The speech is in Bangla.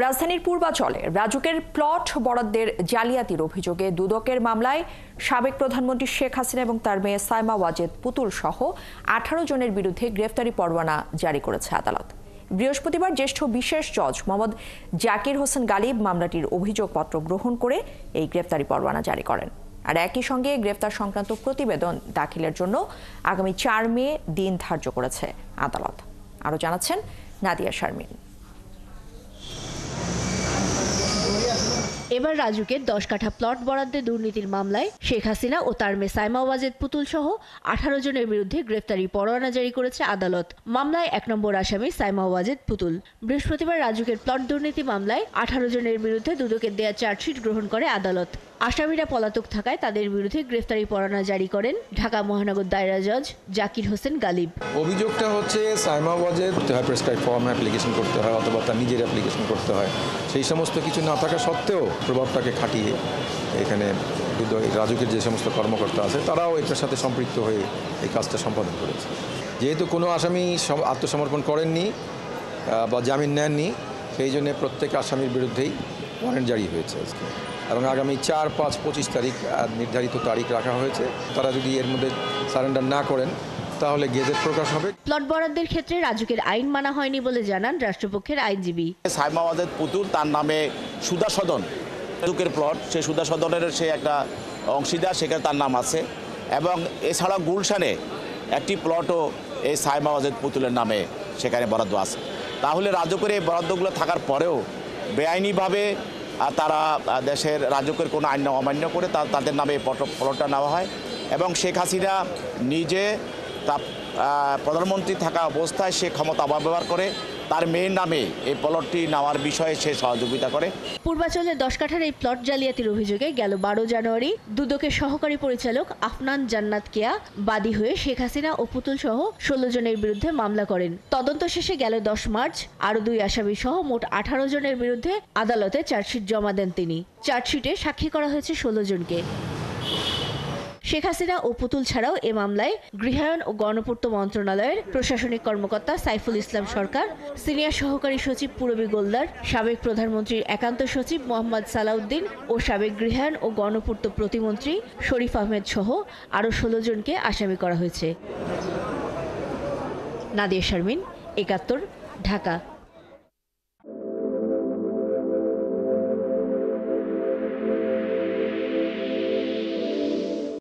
রাজধানীর পূর্বাচলে রাজুকের প্লট বরাদ্দের জালিয়াতির অভিযোগে দুদকের মামলায় সাবেক প্রধানমন্ত্রী শেখ হাসিনা এবং তার মেয়ে সাইমা ওয়াজেদ পুতুল সহ 18 জনের বিরুদ্ধে গ্রেফতারি পরোয়ানা জারি করেছে আদালত। বৃহস্পতিবার জ্যেষ্ঠ বিশেষ জজ মোহাম্মদ জাকির হোসেন গালিব মামলাটির অভিযোগপত্র গ্রহণ করে এই গ্রেফতারি পরোয়ানা জারি করেন। আর একই সঙ্গে গ্রেফতার সংক্রান্ত প্রতিবেদন দাখিলের জন্য আগামী 4 মে দিন ধার্য করেছে আদালত। আরও জানাচ্ছেন নাদিয়া শারমিন। এবার রাজুকের 10 কাঠা প্লট বরাদ্দে দুর্নীতির মামলায় শেখ হাসিনা ও তার মেয়ে সাইমা ওয়াজেদ পুতুল সহ 18 জনের বিরুদ্ধে গ্রেফতারি পরোয়ানা জারি করেছে আদালত। মামলায় 1 নম্বর আসামি সাইমা ওয়াজেদ পুতুল। বৃহস্পতিবার রাজুকের প্লট দুর্নীতি মামলায় 18 জনের বিরুদ্ধে দুদকের দেয়া চার্জশিট গ্রহণ করে আদালত। আসামিরা পলাতক থাকায় তাদের বিরুদ্ধে গ্রেফতারি পরোয়ানা জারি করেন ঢাকা মহানগর দায়রা জজ জাকির হোসেন গালিব। অভিযোগটা হচ্ছে সাইমা ওয়াজেদ প্রেসক্রাইব ফর্মে অ্যাপ্লিকেশন করতে হয় অথবা তার নিজের অ্যাপ্লিকেশন করতে হয়, সেই সমস্ত কিছু না থাকা সত্ত্বেও প্রভাবটাকে খাটিয়ে এখানে রাজুকের যে সমস্ত কর্মকর্তা আছে তারাও এটার সাথে সম্পৃক্ত হয়ে এই কাজটা সম্পাদন করেছে। যেহেতু কোনো আসামি আত্মসমর্পণ করেননি বা জামিন নেননি, সেই জন্য প্রত্যেক আসামির বিরুদ্ধেই ওয়ারেন্ট জারি হয়েছে আজকে, এবং আগামী 4, 5, 25 তারিখ নির্ধারিত তারিখ রাখা হয়েছে। তারা যদি এর মধ্যে সারেন্ডার না করেন তাহলে গেজেট প্রকাশ হবে। প্লট বরাদ্দের ক্ষেত্রে রাজুকের আইন মানা হয়নি বলে জানান রাষ্ট্রপক্ষের আইনজীবী। সাইমা ওয়াজেদ পুতুল তার নামে সুদা সদন রাজুকের প্লট, সেই সুদা সদনের সে একটা অংশীদার, সেখানে তার নাম আছে, এবং এছাড়া গুলশানে একটি প্লটও এই সাইমা ওয়াজেদ পুতুলের নামে সেখানে বরাদ্দ আছে। তাহলে রাজুকের এই বরাদ্দগুলো থাকার পরেও বেআইনিভাবে তারা দেশের রাজুকের কোনো আইন অমান্য করে তাদের নামে প্লটটা নেওয়া হয়, এবং শেখ হাসিনা নিজে তা প্রধানমন্ত্রী থাকা অবস্থায় সে ক্ষমতা অপব্যবহার করে তার মেয়ের নামে এই প্লটটি নেওয়ার বিষয়ে সে সহযোগিতা করে। পূর্বাচলে 10 কাঠার এই প্লট জালিয়াতির অভিযোগে গেল 12 জানুয়ারি দুদকের সহকারী পরিচালক আফনান জান্নাত কেয়া বাদী হয়ে শেখ হাসিনা ও পুতুল সহ 16 জনের বিরুদ্ধে মামলা করেন। তদন্ত শেষে গেল 10 মার্চ আরও 2 আসামি সহ মোট 18 জনের বিরুদ্ধে আদালতে চার্জশিট জমা দেন তিনি। চার্জশিটে সাক্ষী করা হয়েছে 16 জনকে। শেখ হাসিনা ও পুতুল ছাড়াও এ মামলায় গৃহায়ণ ও গণপূর্ত মন্ত্রণালয়ের প্রশাসনিক কর্মকর্তা সাইফুল ইসলাম সরকার, সিনিয়র সহকারী সচিব পূরবী গোলদার, সাবেক প্রধানমন্ত্রীর একান্ত সচিব মোহাম্মদ সালাউদ্দিন ও সাবেক গৃহায়ণ ও গণপূর্ত প্রতিমন্ত্রী শরীফ আহমেদ সহ আরও 16 জনকে আসামি করা হয়েছে। নাদিয়া শারমিন, 71, ঢাকা।